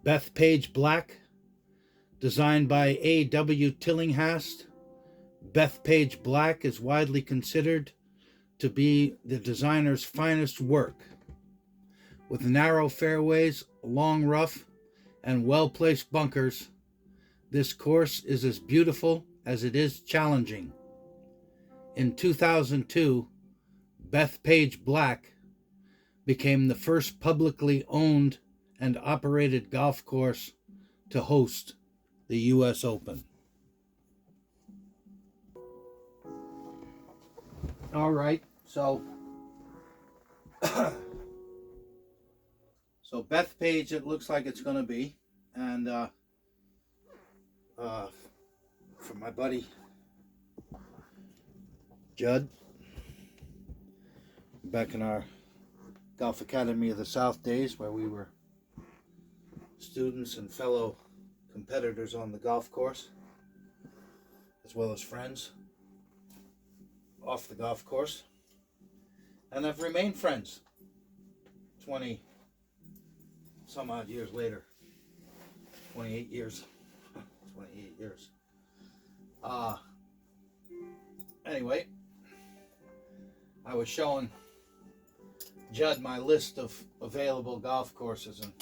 Bethpage Black, designed by A.W. Tillinghast. Bethpage Black is widely considered to be the designer's finest work. With narrow fairways, long rough, and well-placed bunkers, this course is as beautiful as it is challenging. In 2002, Bethpage Black became the first publicly owned and operated golf course to host the U.S. Open. All right, so Bethpage, it looks like it's going to be, and for my buddy Judd, back in our Golf Academy of the South days, where we were students and fellow competitors on the golf course, as well as friends off the golf course, and have remained friends 20 some odd years later. 28 years. 28 years. Anyway, I was showing Judd my list of available golf courses, and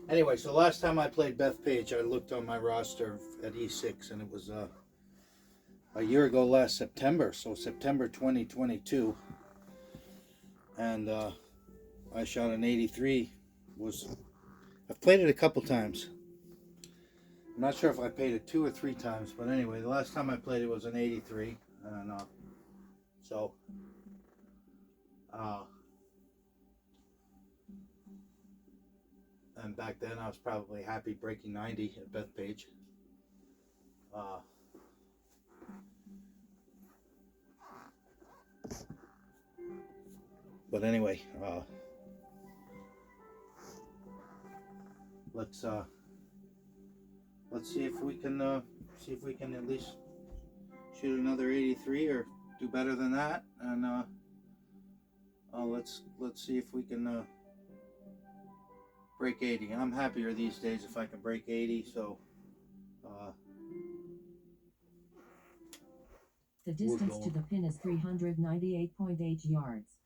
anyway, so last time I played Bethpage, I looked on my roster at E6, and it was a year ago last September, so September 2022, and I shot an 83. I've played it a couple times. I'm not sure if I played it 2 or 3 times, but anyway, the last time I played it was an 83, and and back then I was probably happy breaking 90 at Bethpage. But anyway, let's see if we can at least shoot another 83 or do better than that, and let's see if we can break 80. I'm happier these days if I can break 80. So the distance to the pin is 398.8 yards.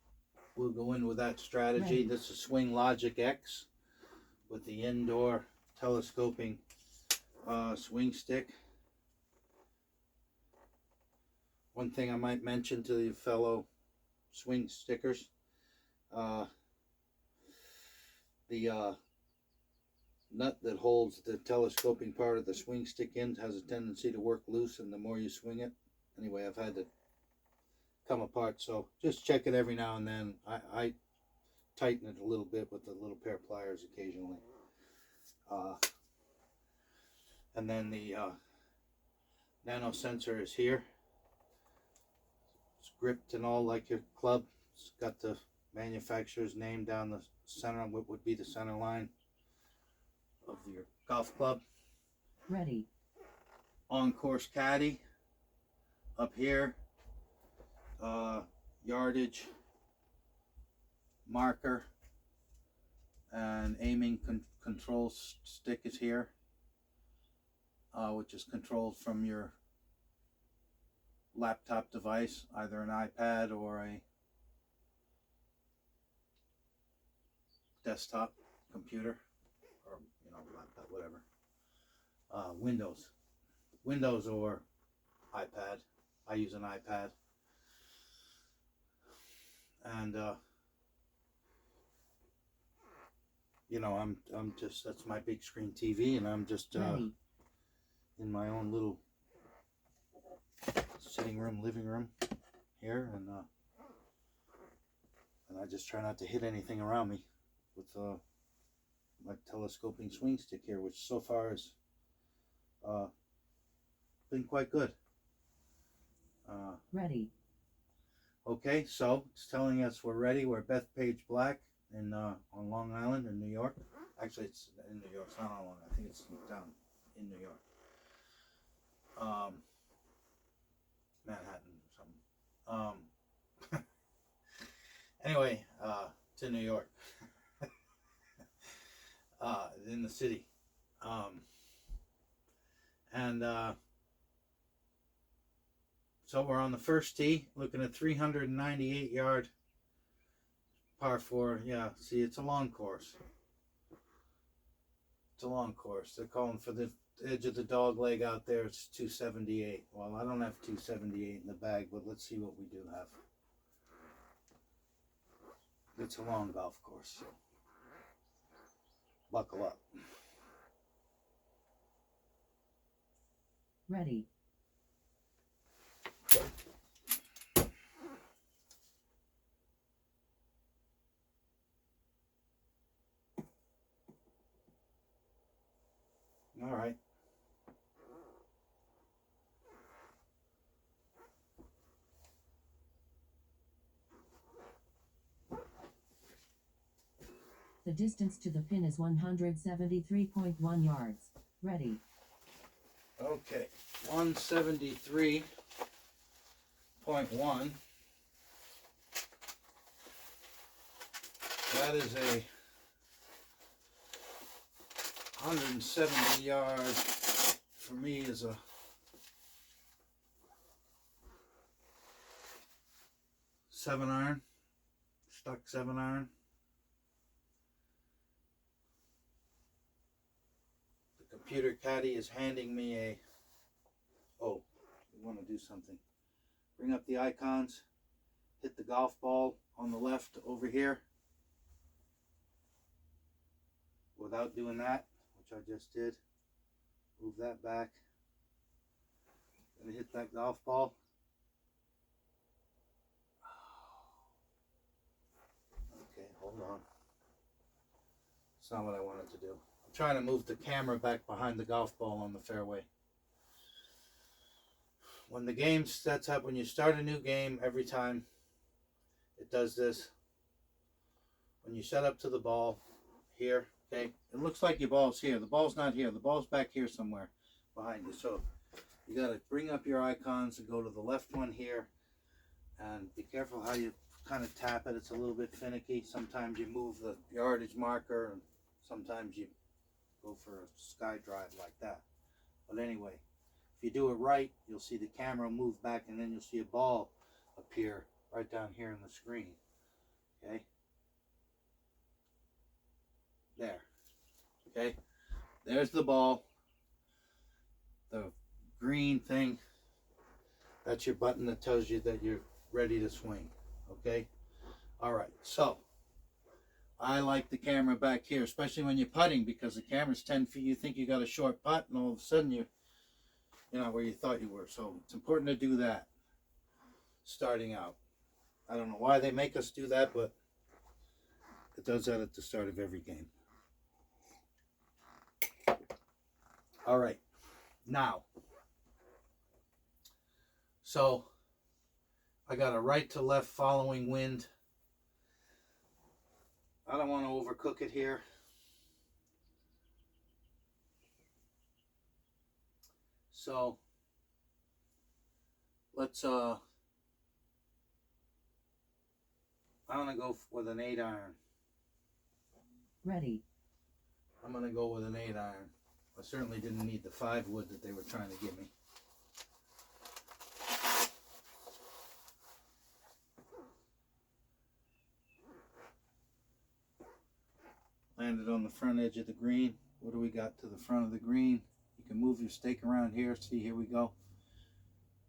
We'll go in with that strategy. Right. This is Swing Logic X with the indoor telescoping swing stick. One thing I might mention to the fellow swing stickers, the nut that holds the telescoping part of the swing stick in has a tendency to work loose, and the more you swing it, anyway, I've had to come apart, so just check it every now and then. I tighten it a little bit with a little pair of pliers occasionally. And then the nano sensor is here. It's gripped and all like your club. It's got the manufacturer's name down the center, what would be the center line of your golf club. Ready. On course caddy up here. Yardage marker and aiming control stick is here, which is controlled from your laptop device, either an iPad or a desktop computer, or laptop, whatever. Windows or iPad. I use an iPad, and I'm just, that's my big screen TV, and I'm just in my own little sitting room, living room here, and I just try not to hit anything around me with my telescoping swing stick here, which so far has been quite good. Ready. Okay, so it's telling us we're ready. We're Bethpage Black on Long Island in New York. Actually, it's in New York. It's not on Long Island. I think it's down in New York. Manhattan or something. Anyway, it's in New York. In the city. And so we're on the first tee, looking at 398 yard par 4. Yeah, see, it's a long course. It's a long course. They're calling for the edge of the dog leg out there. It's 278. Well, I don't have 278 in the bag, but let's see what we do have. It's a long golf course, so buckle up. Ready. All right. The distance to the pin is 173.1 yards. Ready. Okay. 173.1. That is a 170 yard, for me, is a seven iron, stuck 7-iron. The computer caddy is handing me a, oh, we want to do something. Bring up the icons, hit the golf ball on the left over here. Without doing that, which I just did, move that back. Gonna hit that golf ball. Okay, hold on. It's not what I wanted to do. I'm trying to move the camera back behind the golf ball on the fairway. When the game sets up, when you start a new game, every time it does this. When you set up to the ball here, okay, it looks like your ball's here. The ball's not here. The ball's back here somewhere behind you. So you got to bring up your icons and go to the left one here, and be careful how you kind of tap it. It's a little bit finicky. Sometimes you move the yardage marker, and sometimes you go for a sky drive like that. But anyway, if you do it right, you'll see the camera move back, and then you'll see a ball appear right down here in the screen. Okay? There. Okay? There's the ball. The green thing, that's your button that tells you that you're ready to swing. Okay? Alright, so I like the camera back here, especially when you're putting, because the camera's 10 feet. You think you got a short putt, and all of a sudden you're not where you thought you were. So it's important to do that starting out. I don't know why they make us do that, but it does that at the start of every game. All right, now, so I got a right to left following wind. I don't want to overcook it here. So let's I'm gonna go with an 8-iron. Ready. I'm gonna go with an 8-iron. I certainly didn't need the 5 wood that they were trying to give me. Landed on the front edge of the green. What do we got to the front of the green? You can move your stake around here. See, here we go.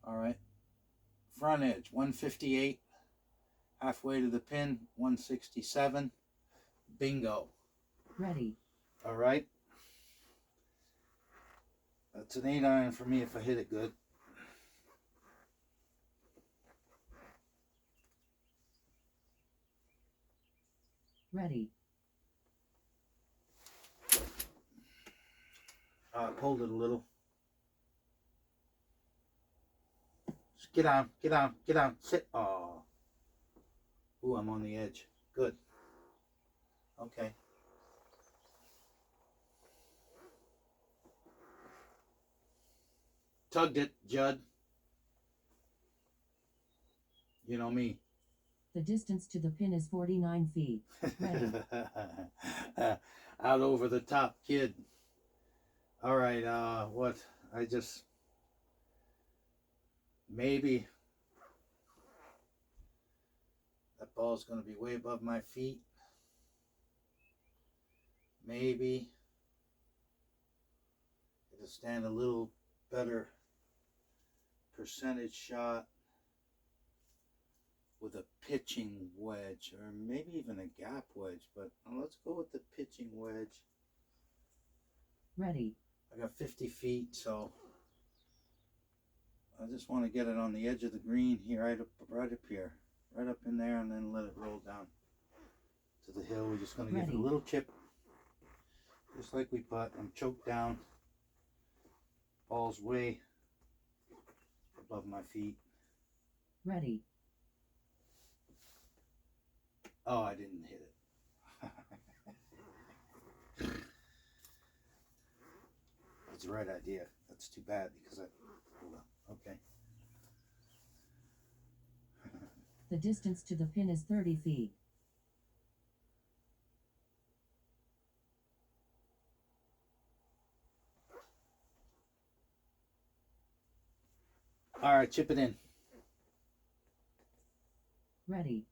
All right. Front edge, 158. Halfway to the pin, 167. Bingo. Ready. All right. That's an 8-iron for me if I hit it good. Ready. Pulled it a little. Just get down, get down, get down, sit. Oh. Ooh, I'm on the edge. Good. Okay. Tugged it, Judd. You know me. The distance to the pin is 49 feet. Ready. Out over the top, kid. All right, what? I just, maybe that ball's going to be way above my feet. Maybe it'll stand a little better percentage shot with a pitching wedge, or maybe even a gap wedge, but let's go with the pitching wedge. Ready. I got 50 feet, so I just want to get it on the edge of the green here, right up here, right up in there, and then let it roll down to the hill. We're just going to give it a little chip, just like we putt. I'm choked down. Ball's way above my feet. Ready. Oh, I didn't hit it. That's the right idea. That's too bad because hold on. Okay. The distance to the pin is 30 feet. All right, chip it in. Ready.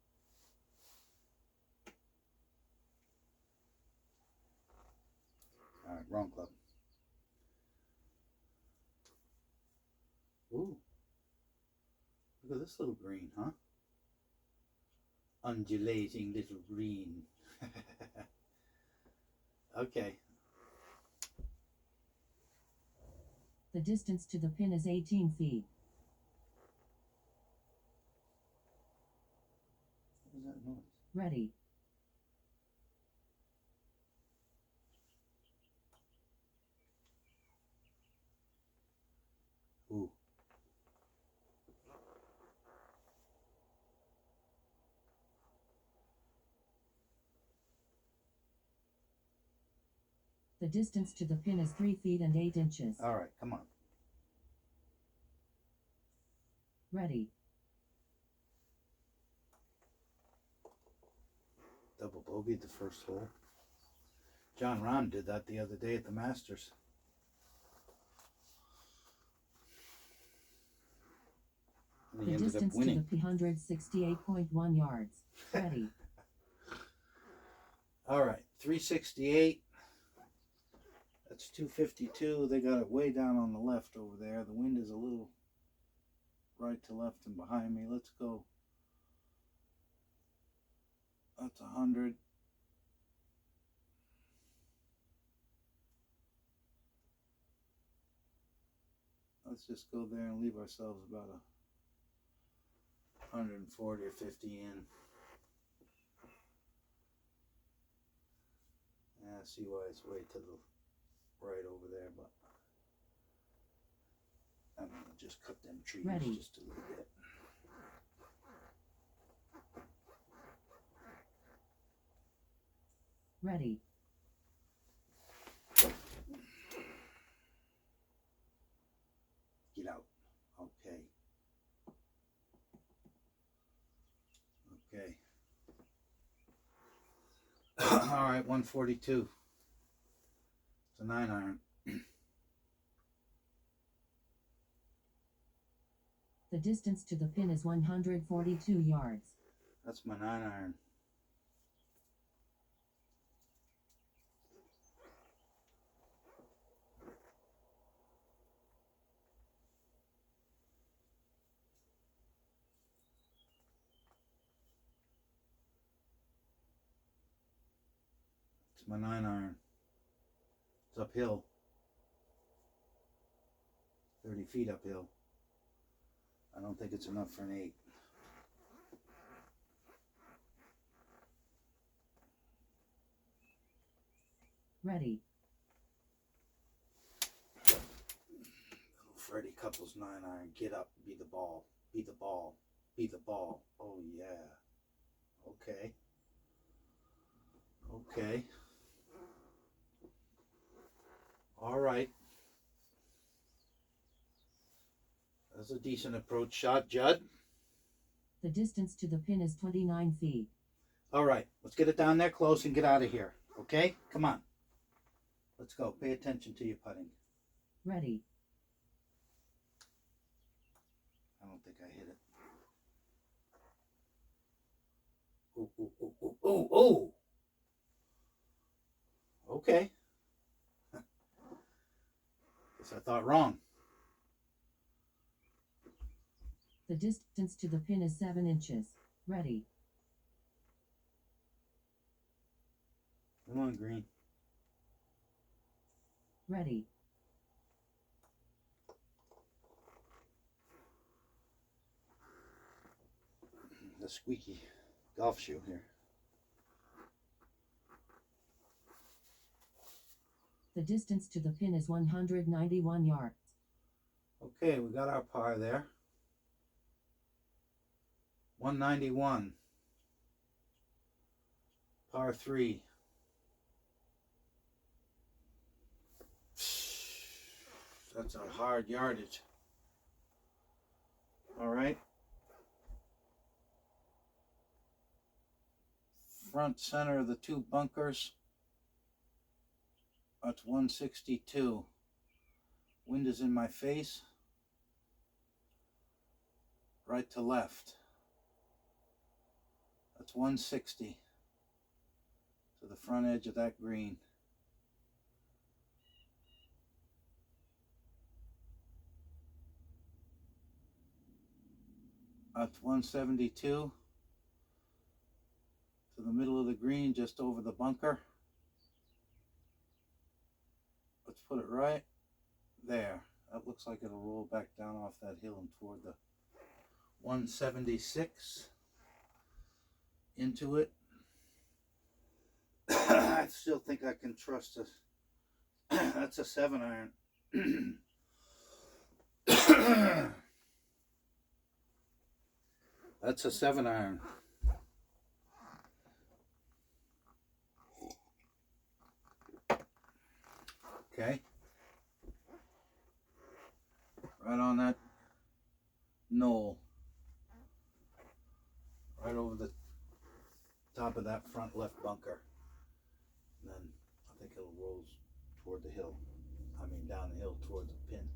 All right, wrong club. Ooh. Look at this little green, huh? Undulating little green. Okay. The distance to the pin is 18 feet. What was that noise? Ready. Ooh. The distance to the pin is 3 feet and 8 inches. All right, come on. Ready. Double bogeyed the first hole. John Rahm did that the other day at the Masters. And The he ended up distance to winning. the pin 168.1 yards. Ready. All right, 368. That's 252. They got it way down on the left over there. The wind is a little right to left and behind me. Let's go. That's 100. Let's just go there and leave ourselves about 140 or 50 in. Yeah, I see why it's way to the right over there, but I'm gonna just cut them trees Ready. just a little bit. Ready. Get out. Okay. Okay. All right, 142. It's a 9-iron. The distance to the pin is 142 yards. That's my 9-iron. It's my 9-iron. It's uphill. 30 feet uphill. I don't think it's enough for an 8. Ready. Little Freddie Couples 9-iron. Get up. Be the ball. Be the ball. Be the ball. Oh, yeah. Okay. Okay. All right. That's a decent approach shot, Judd. The distance to the pin is 29 feet. All right. Let's get it down there close and get out of here. Okay? Come on. Let's go. Pay attention to your putting. Ready. I don't think I hit it. Ooh, ooh, ooh, ooh, ooh, ooh. Okay. Guess I thought wrong. The distance to the pin is 7 inches. Ready. Come on, green. Ready. The squeaky golf shoe here. The distance to the pin is 191 yards. Okay, we got our par there. 191. Par 3. That's a hard yardage. All right. Front center of the two bunkers. That's 162. Wind is in my face. Right to left. That's 160 to the front edge of that green. That's 172 to the middle of the green, just over the bunker. Let's put it right there. That looks like it'll roll back down off that hill and toward the 176 into it. I still think I can trust this. That's a 7-iron. That's a 7-iron. Okay. Right on that knoll. Right over the top of that front left bunker. And then I think it'll roll toward the hill. I mean down the hill toward the pin.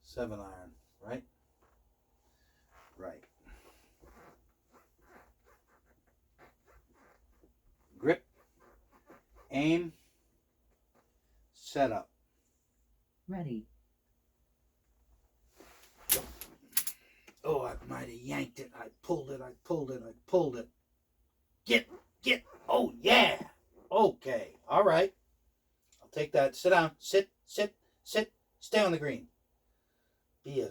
Seven iron, right? Right. Grip, aim, set up. Ready. Oh, I might have yanked it. I pulled it. I pulled it. I pulled it. Get. Oh, yeah. Okay. All right. I'll take that. Sit down. Sit. Stay on the green. Be a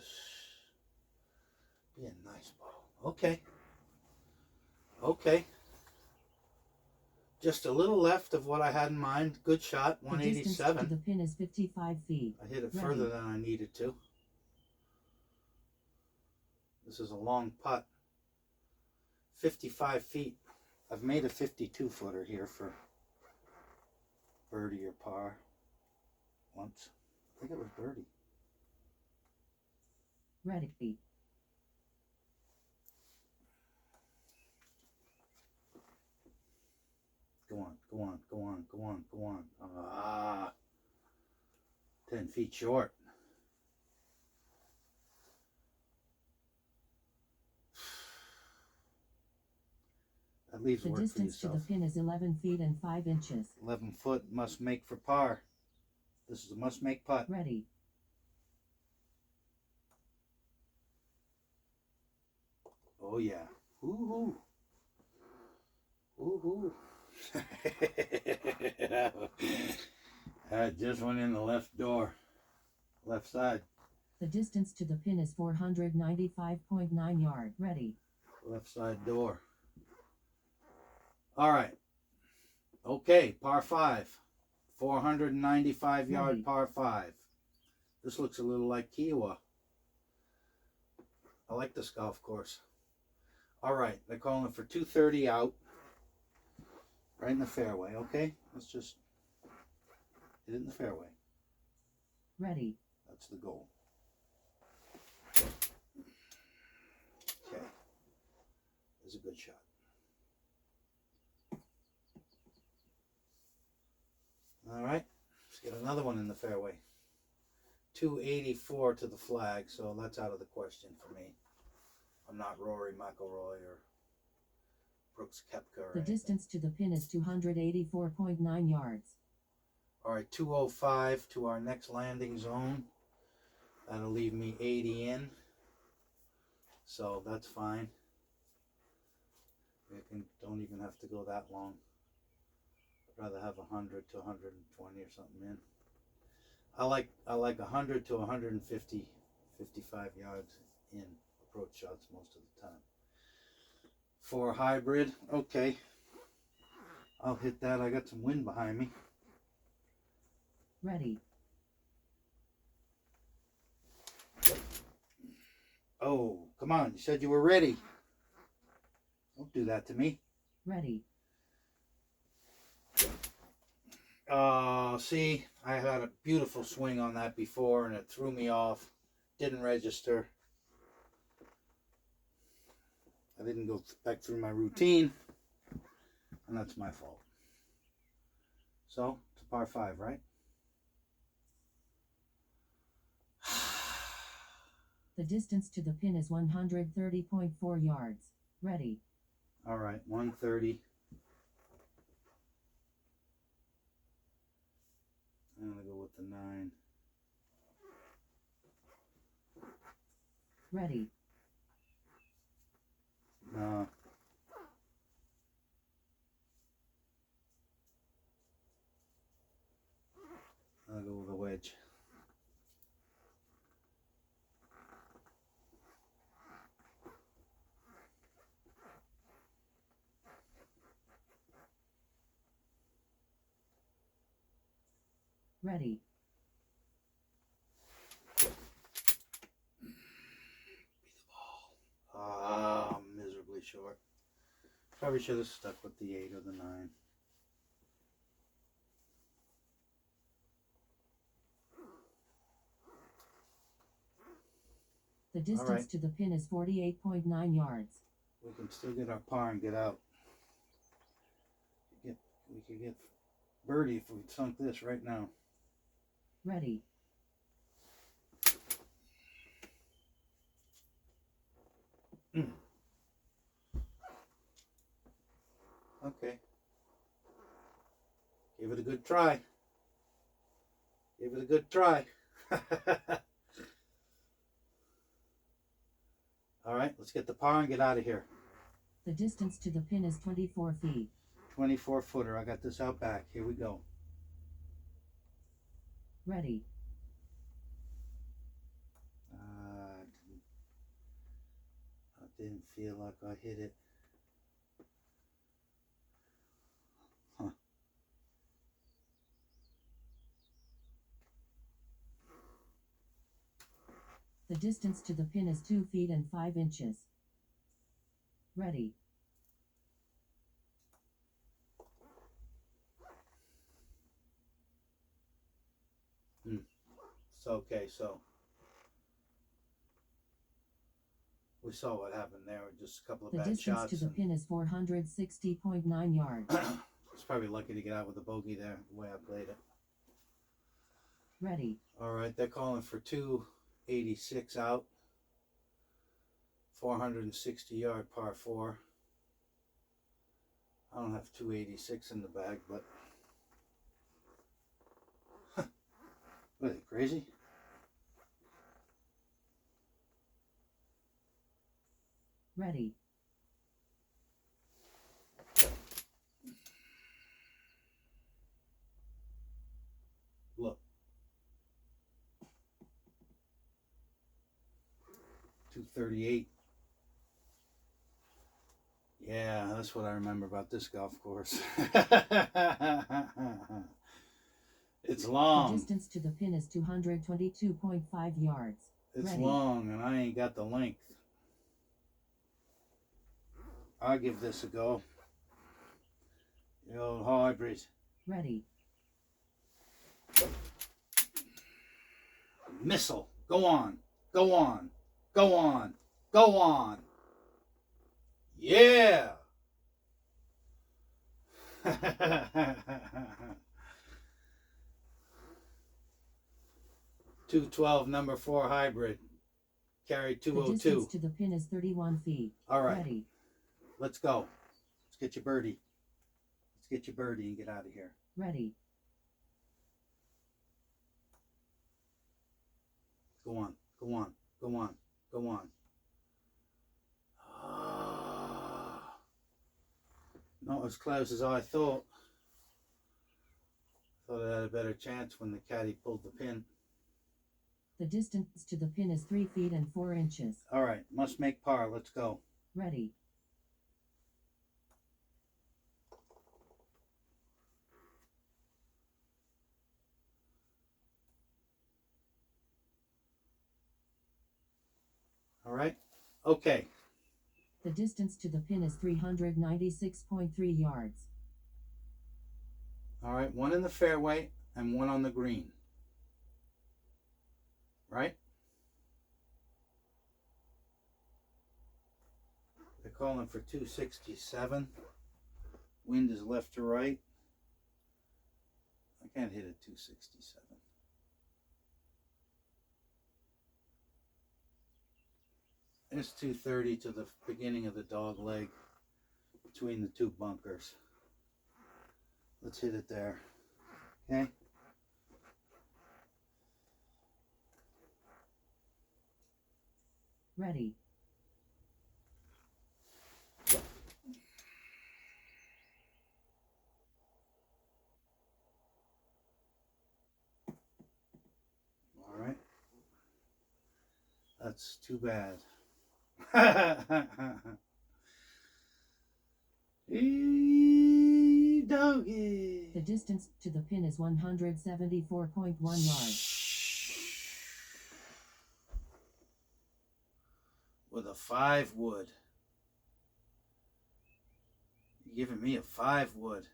nice ball. Okay. Just a little left of what I had in mind. Good shot. The distance to 187. the pin is 55 feet. I hit it Ready. further than I needed to. This is a long putt. 55 feet. I've made a 52-footer here for birdie or par once. I think it was birdie. Ready. Go on. Ah, 10 feet short. That leaves The work for distance to yourself. the pin is 11 feet and 5 inches. 11 foot must make for par. This is a must make putt. Ready. Oh yeah. Woohoo. Woohoo. I just went in the left door. Left side. The distance to the pin is 495.9 yards. Ready. Left side door. All right. Okay, par 5. 495 yard Ready. par 5. This looks a little like Kiowa. I like this golf course. All right, they're calling for 230 out. Right in the fairway, okay? Let's just hit it in the fairway. Ready. That's the goal. Okay. There's a good shot. All right, let's get another one in the fairway. 284 to the flag, so that's out of the question for me. I'm not Rory McIlroy or Brooks Koepka or The anything. distance to the pin is 284.9 yards. All right, 205 to our next landing zone. That'll leave me 80 in, so that's fine. Don't even have to go that long. I'd rather have 100 to 120 or something in. I like 100 to 150, 55 yards in approach shots most of the time. For a hybrid, okay, I'll hit that. I got some wind behind me. Ready. Oh, come on, you said you were ready. Don't do that to me. Ready. See, I had a beautiful swing on that before and it threw me off. Didn't register. I didn't go back through my routine, and that's my fault. So, it's a par 5, right? The distance to the pin is 130.4 yards. Ready. All right, 130. I'm going to go with the 9. Ready. No. I'll go with a wedge. Ready. Miserably short. Probably should have stuck with the 8 or the 9. The distance right. to the pin is 48.9 yards. We can still get our par and get out. We could get birdie if we sunk this right now. Ready. Okay. Give it a good try. Give it a good try. All right, let's get the par and get out of here. The distance to the pin is 24 feet. 24 footer. I got this out back. Here we go. Ready. I didn't feel like I hit it. Huh. The distance to the pin is 2 feet and 5 inches. Ready. So, okay, so we saw what happened there with just a couple of The bad distance shots. to the pin is 460.9 yards. It's probably lucky to get out with a bogey there, the way I played it. Ready. All right, they're calling for 286 out. 460 yard par 4. I don't have 286 in the bag, but what are they, crazy? Ready. Look. 238. Yeah, that's what I remember about this golf course. It's The long. distance to the pin is 222.5 yards. It's Ready. long, and I ain't got the length. I'll give this a go. The old hybrid. Ready. Missile. Go on. Go on. Go on. Go on. Yeah. 212 number 4 hybrid. Carry The 202. distance to the pin is 31 feet. All right. Ready. Let's go. Let's get your birdie. Let's get your birdie and get out of here. Ready. Go on. Go on. Go on. Go on. Not as close as I thought. Thought I had a better chance when the caddy pulled the pin. The distance to the pin is 3 feet and 4 inches. All right. Must make par. Let's go. Ready. All right. Okay. The distance to the pin is 396.3 yards. All right. One in the fairway and one on the green. Right? They're calling for 267. Wind is left to right. I can't hit a 267. It's 230 to the beginning of the dog leg between the two bunkers. Let's hit it there. Okay? Ready. All right. That's too bad. Doggy. The distance to the pin is 174.1 yards. With a 5 wood. You're giving me a 5 wood.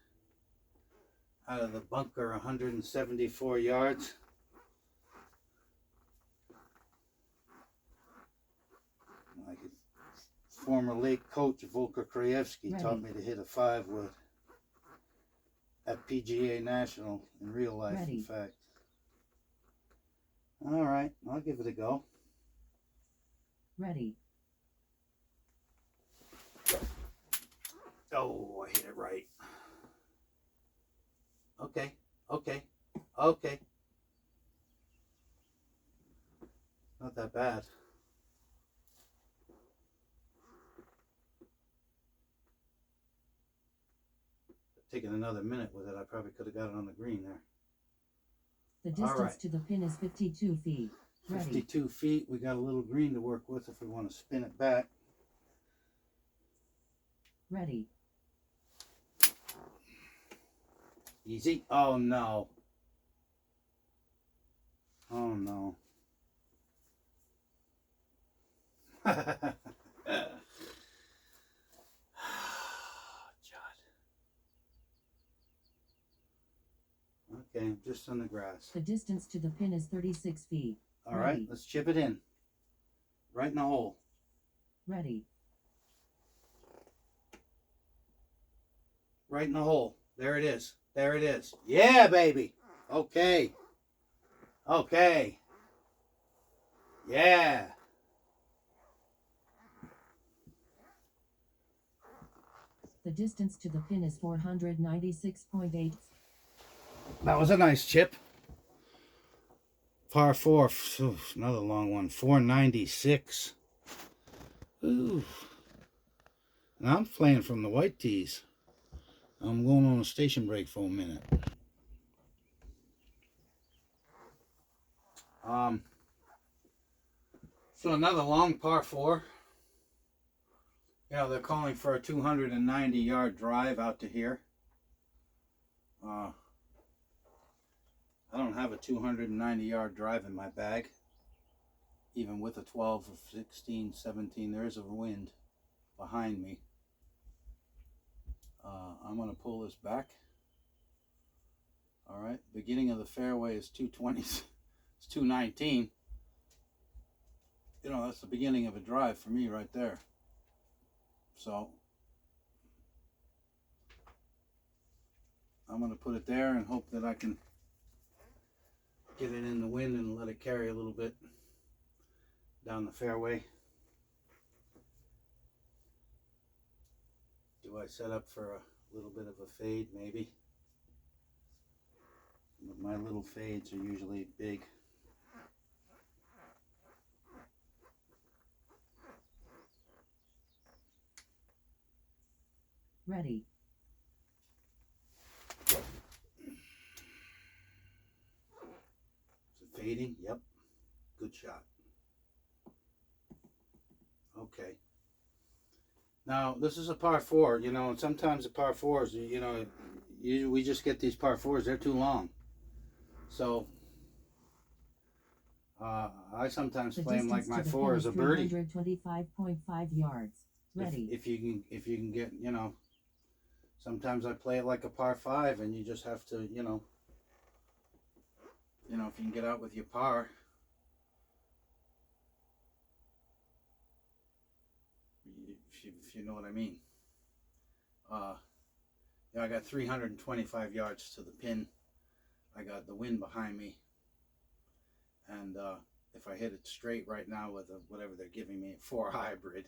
Out of the bunker, 174 yards. Like former late coach Volker Krajewski taught me to hit a 5 wood at PGA National in real life, in fact. All right, I'll give it a go. Ready. Oh, I hit it right. Okay, okay, okay. Not that bad. Taking another minute with it, I probably could have got it on the green there. The distance to the pin is 52 feet. Ready. 52 feet. We got a little green to work with if we want to spin it back. Ready. Easy. Oh no. Oh no. Okay, just on the grass. The distance to the pin is 36 feet. All right, let's chip it in. Right in the hole. Ready. Right in the hole. There it is. There it is. Yeah, baby. Okay. Okay. Yeah. The distance to the pin is 496.8. That was a nice chip. Par 4. Oof, another long one. 496. Ooh. And I'm playing from the white tees. I'm going on a station break for a minute. So another long par 4. You know, they're calling for a 290-yard drive out to here. I don't have a 290-yard drive in my bag. Even with a 12 or 16, 17, there is a wind behind me. I'm going to pull this back. All right, beginning of the fairway is 220. It's 219. You know, that's the beginning of a drive for me right there. So I'm going to put it there and hope that I can get it in the wind and let it carry a little bit down the fairway. Do I set up for a little bit of a fade? Maybe. But my little fades are usually big. Ready. Is it fading? Yep. Good shot. Okay. Now, this is a par 4, you know, and sometimes the par 4s, you know, we just get these par 4s, they're too long. So, I sometimes play them like my 4 is a birdie. 325.5 yards. Ready. If you can get, you know, sometimes I play it like a par 5, and you just have to, you know, if you can get out with your par. If you know what I mean. Yeah, I got 325 yards to the pin. I got the wind behind me, and if I hit it straight right now with whatever they're giving me, 4 hybrid,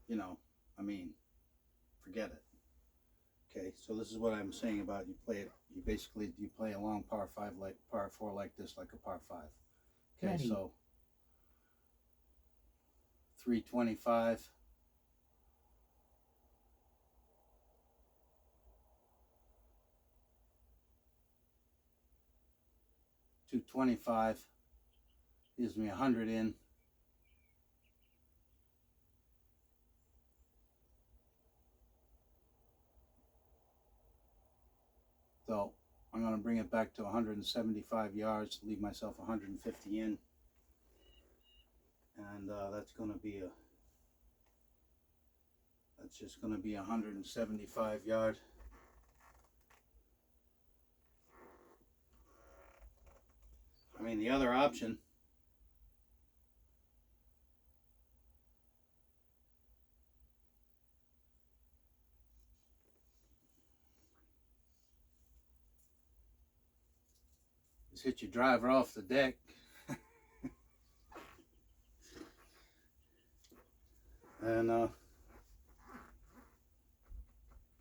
you know, I mean, forget it. Okay, so this is what I'm saying about you play it. You basically play a long par 5 like par 4 like this, like a par 5. Okay, Ready. so 325. $225 gives me 100 in. So I'm going to bring it back to 175 yards, leave myself 150 in, and that's just going to be 175 yard. I mean, the other option is hit your driver off the deck. And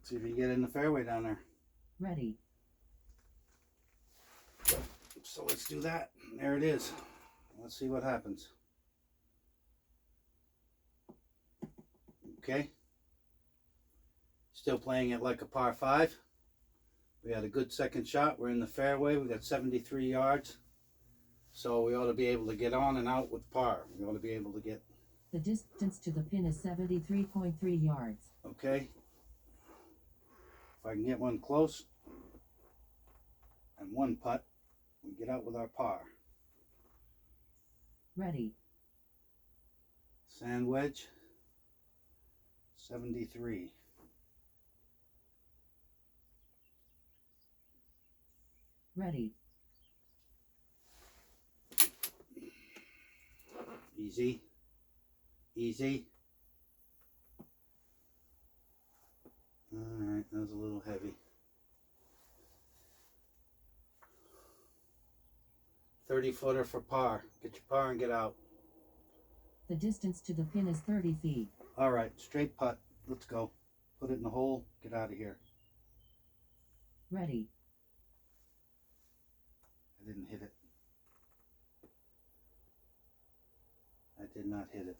see if you get in the fairway down there. Ready. So let's do that. There it is. Let's see what happens. Okay. Still playing it like a par 5. We had a good second shot. We're in the fairway. We got 73 yards. So we ought to be able to get on and out with par. We ought to be able to get... The distance to the pin is 73.3 yards. Okay. If I can get one close and one putt, we get out with our par. Ready. Sand wedge, 73. Ready. Easy. Easy. Alright, that was a little heavy. 30-footer for par. Get your par and get out. The distance to the pin is 30 feet. Alright, straight putt. Let's go. Put it in the hole. Get out of here. Ready. I didn't hit it. I did not hit it.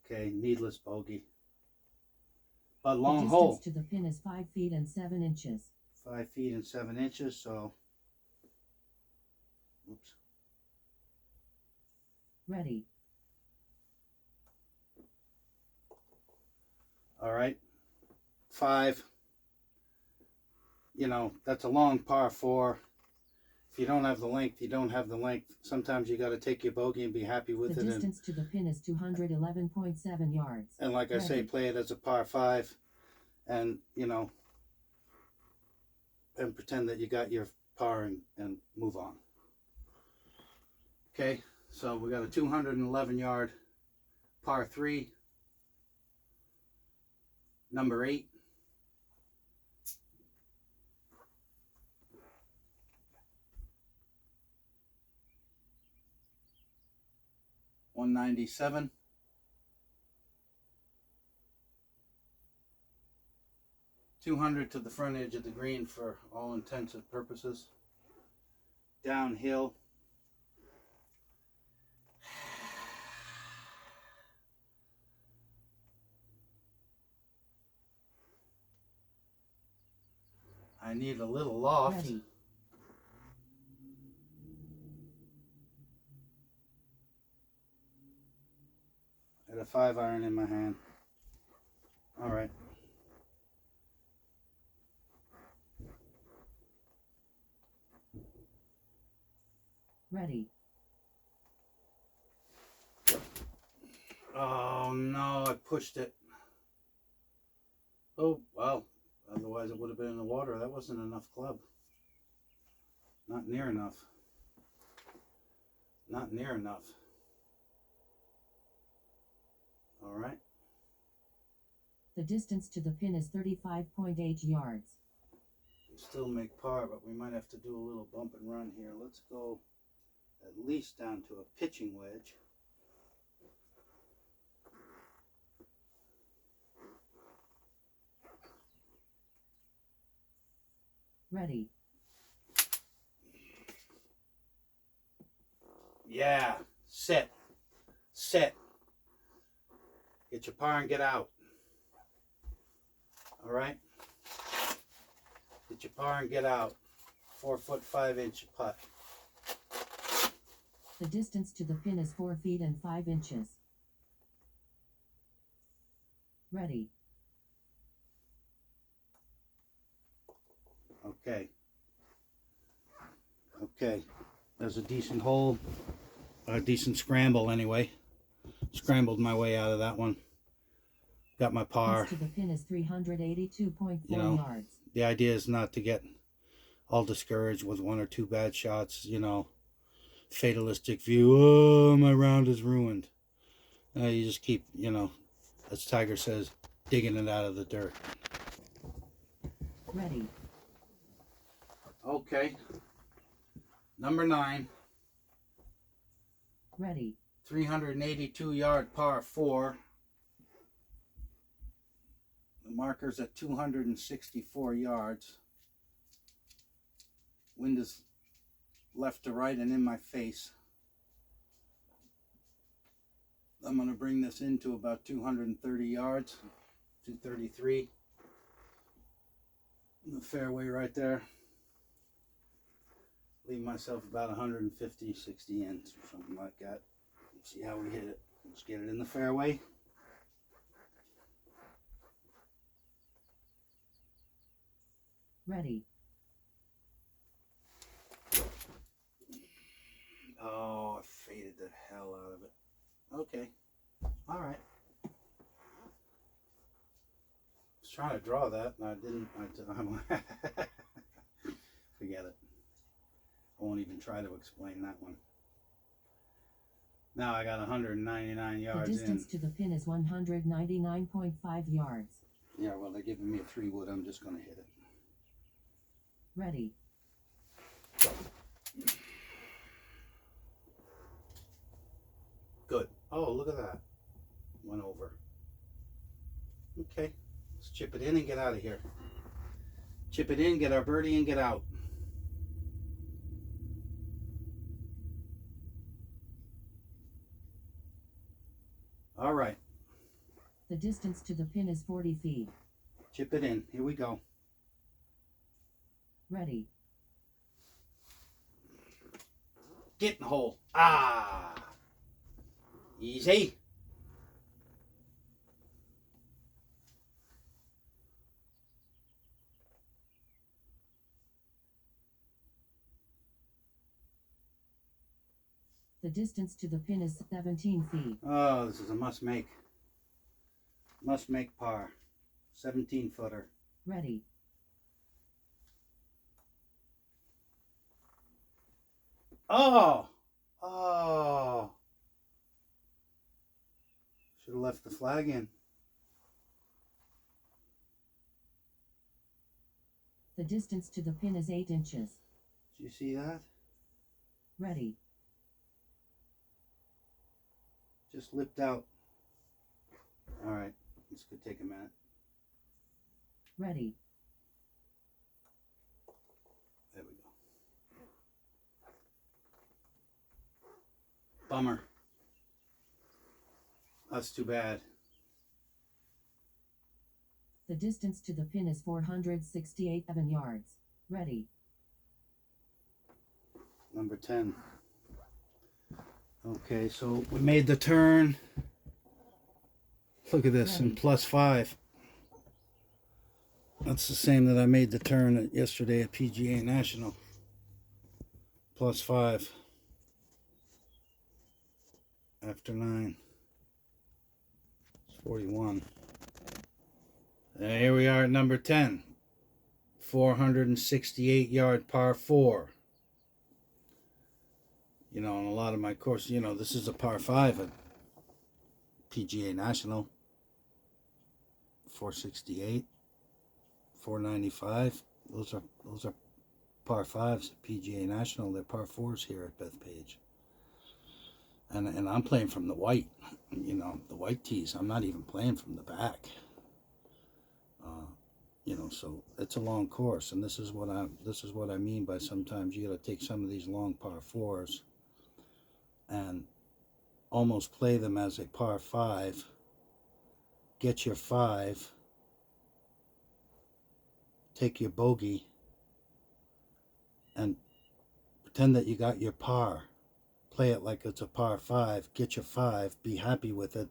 Okay, needless bogey. But long hole. The distance to the pin is 5 feet and 7 inches. 5 feet and 7 inches, so... Oops. Ready. All right. 5. You know, that's a long par 4. If you don't have the length, you don't have the length. Sometimes you got to take your bogey and be happy with The it. distance to the pin is 211.7 yards. And like I say, Ready. play it as a par 5. And, you know, and pretend that you got your par and move on. Okay, so we got a 211 yard par 3. Number 8. $197. $200 to the front edge of the green for all intents and purposes. Downhill. I need a little loft. Ready. I had a 5-iron in my hand. All right. Ready. Oh no, I pushed it. Oh, well, otherwise it would have been in the water. That wasn't enough club. Not near enough. Not near enough. All right. The distance to the pin is 35.8 yards. Still make par, but we might have to do a little bump and run here. Let's go at least down to a pitching wedge. Ready. Yeah, sit. Sit. Get your par and get out. All right? Get your par and get out. 4 foot 5 inch putt. The distance to the pin is 4 feet and 5 inches. Ready. Okay. Okay. There's a decent hole. A decent scramble anyway. Scrambled my way out of that one. Got my par. Distance to the pin is 382.4 You know, yards. The idea is not to get all discouraged with 1 or 2 bad shots, you know. Fatalistic view. Oh, my round is ruined. You just keep, you know, as Tiger says, digging it out of the dirt. Ready. Okay. Number 9. Ready. 382 yard par 4. The marker's at 264 yards. Wind is left to right and in my face. I'm going to bring this into about 230 yards, 233. In the fairway right there. Leave myself about 150, 60 in, or something like that. Let's see how we hit it. Let's get it in the fairway. Ready. Oh, I faded the hell out of it. Okay. All right. I was trying to draw that, and I didn't. Forget it. I won't even try to explain that one. Now I got 199 yards The distance to the pin is 199.5 yards. Yeah, well, they're giving me a 3-wood. I'm just going to hit it. Ready. Good. Oh, look at that. Went over. Okay. Let's chip it in and get out of here. Chip it in, get our birdie, and get out. All right. The distance to the pin is 40 feet. Chip it in. Here we go. Ready. Get in the hole. Ah. Easy. The distance to the pin is 17 feet. Oh, this is a must make. Must make par. 17 footer. Ready. Oh. Oh. Should have left the flag in. The distance to the pin is 8 inches. Do you see that? Ready. Just lipped out. All right, this could take a minute. Ready. There we go. Bummer. That's too bad. The distance to the pin is 468 yards. Ready. Number 10. Okay, so we made the turn. Look at this, Ready. in +5. That's the same that I made the turn yesterday at PGA National. +5. After 9. It's 41. And here we are at number 10. 468 yard par 4. You know, on a lot of my courses, you know, this is a par 5 at PGA National. 468, 495. Those are par 5s at PGA National. They're par 4s here at Bethpage. And I'm playing from the white, you know, the white tees. I'm not even playing from the back. You know, so it's a long course, and this is what I mean by sometimes you got to take some of these long par 4s and almost play them as a par 5. Get your 5, take your bogey, and pretend that you got your par. Play it like it's a par 5. Get your 5, be happy with it,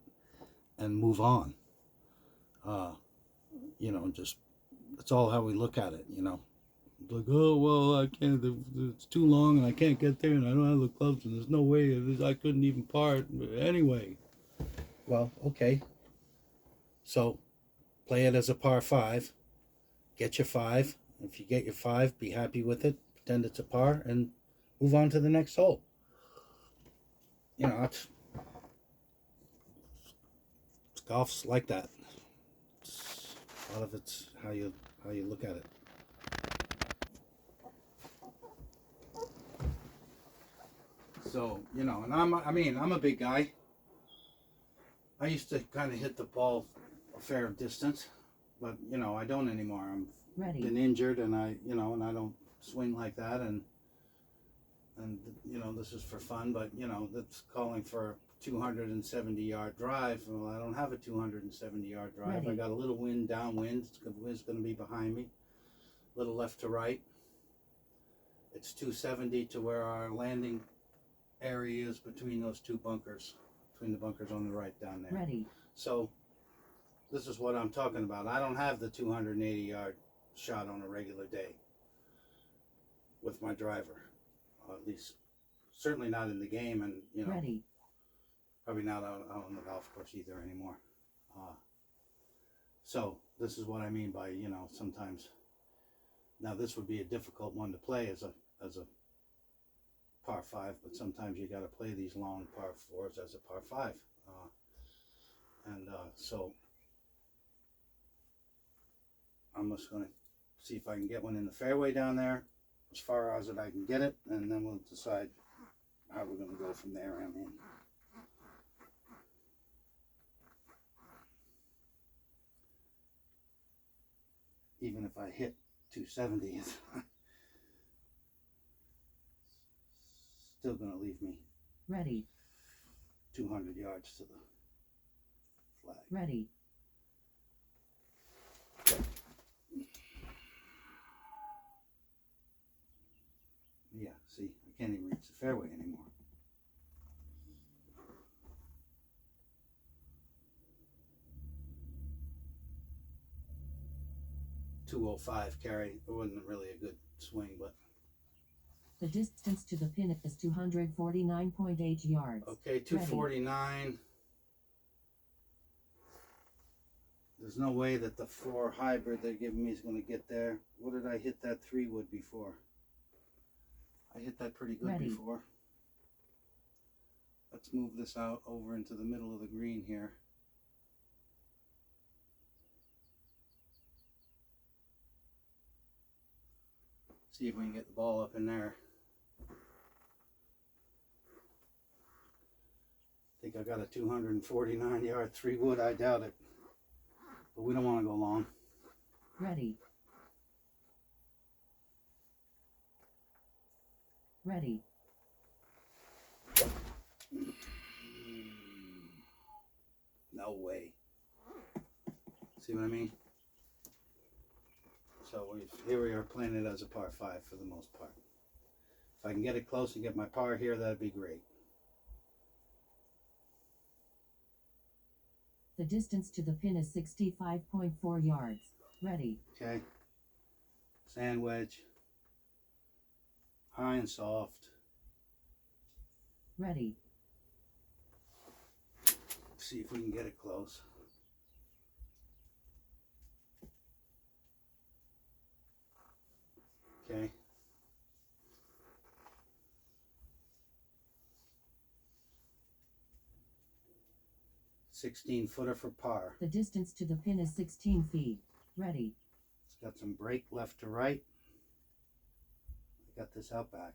and move on. You know, just that's all how we look at it. You know, like, oh well, I can't. It's too long, and I can't get there, and I don't have the clubs, and there's no way I couldn't even par. Anyway, well, okay. So, play it as a par 5. Get your 5. If you get your 5, be happy with it. Pretend it's a par, and move on to the next hole. You know, it's golf's like that. A lot of it's how you look at it. So, you know, and I'm a big guy. I used to kind of hit the ball a fair distance, but you know, I don't anymore. I've been injured, and I don't swing like that, and you know, this is for fun, but you know, that's calling for a 270 yard drive. Well, I don't have a 270 yard drive. I got a little wind downwind. It's going to be behind me. A little left to right. It's 270 to where our landing area is between those two bunkers, between the bunkers on the right down there. Ready. So this is what I'm talking about. I don't have the 280 yard shot on a regular day with my driver. At least, certainly not in the game, and you know, probably not out on the golf course either anymore. So this is what I mean by, you know, sometimes. Now this would be a difficult one to play as a par 5, but sometimes you got to play these long par 4s as a par 5, so I'm just going to see if I can get one in the fairway down there, as far as I can get it, and then we'll decide how we're going to go from there. I mean, even if I hit 270, it's still going to leave me 200 yards to the flag. Ready. Yeah, see, I can't even reach the fairway anymore. .205 carry. It wasn't really a good swing, but the distance to the pin is 249.8 yards. Okay, 249. There's no way that the 4 hybrid they're giving me is going to get there. What did I hit that 3 wood before? I hit that pretty good before. Let's move this out over into the middle of the green here. See if we can get the ball up in there. I think I got a 249 yard 3-wood. I doubt it. But we don't want to go long. Ready. Ready. No way. See what I mean? So here we are playing it as a par 5 for the most part. If I can get it close and get my par here, that'd be great. The distance to the pin is 65.4 yards. Ready. Okay. Sand wedge. High and soft. Ready. See if we can get it close. Okay. $16-footer for par. The distance to the pin is 16 feet. Ready. It's got some break left to right. I got this out back.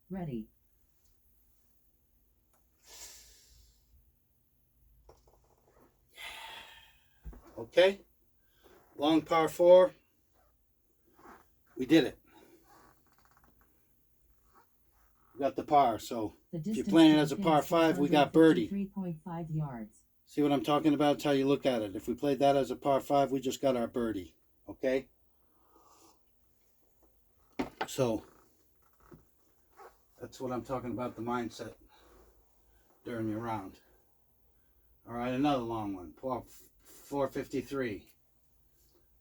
Ready. Okay. Long par 4. We did it. We got the par. So if you're playing it as a par 5, we got birdie. 3.5 yards. See what I'm talking about? It's how you look at it. If we played that as a par 5, we just got our birdie. Okay? So that's what I'm talking about, the mindset during your round. All right, another long one. Par 453.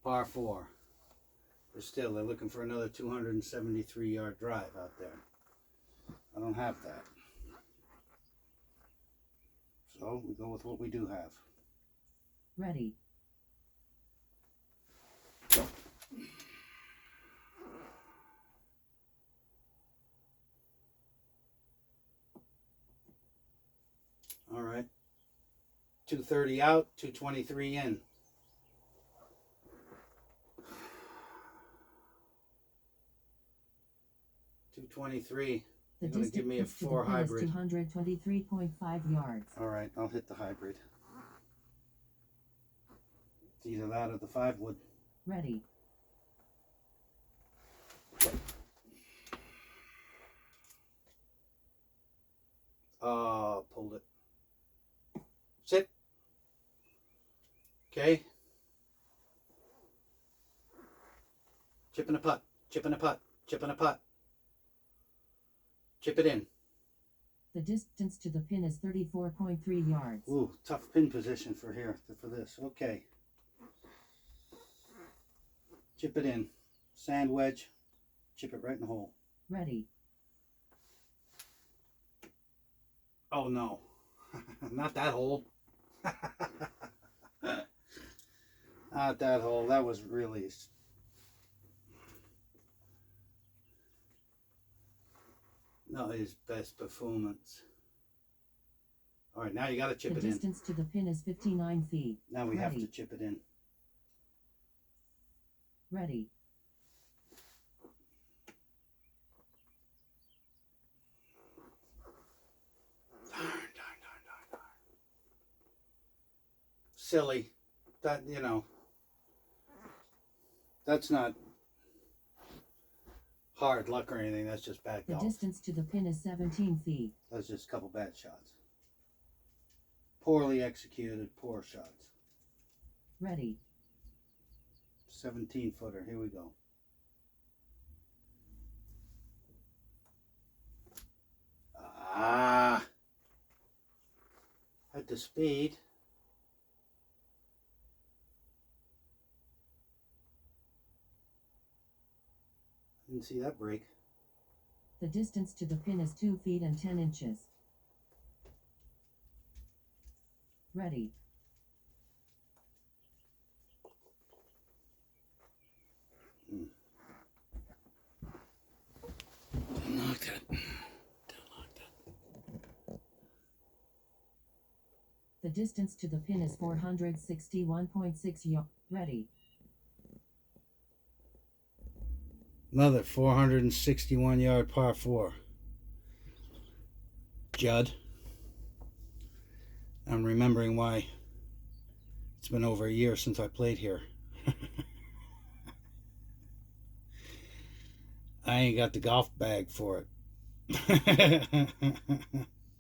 Par 4. They're looking for another 273-yard drive out there. I don't have that. So we go with what we do have. Ready. All right. 230 out, 223 in. $223. The You're going to give me a distance to the 4 pin is hybrid. 223.5 yards. All right, I'll hit the hybrid. It's either that or the 5-wood. Ready. Pulled it. Sit. Okay. Chip and a putt. Chip and a putt. Chip and a putt. Chip it in. The distance to the pin is 34.3 yards. Ooh, tough pin position for this. Okay. Chip it in. Sand wedge. Chip it right in the hole. Ready. Oh no. Not that hole. Not that hole. That was really... not his best performance. All right, now you got to chip it in. The distance to the pin is 59 feet. Now we have to chip it in. Ready. Darn. Silly. That, that's not hard luck or anything. That's just bad golf. The distance to the pin is 17 feet. That's just a couple bad shots. Poorly executed, poor shots. Ready. 17-footer. Here we go. At the speed. Didn't see that break. The distance to the pin is 2 feet and 10 inches. Ready. Don't lock that. The distance to the pin is 461.6 yards. Ready. Another 461 yard par 4. Judd. I'm remembering why it's been over a year since I played here. I ain't got the golf bag for it.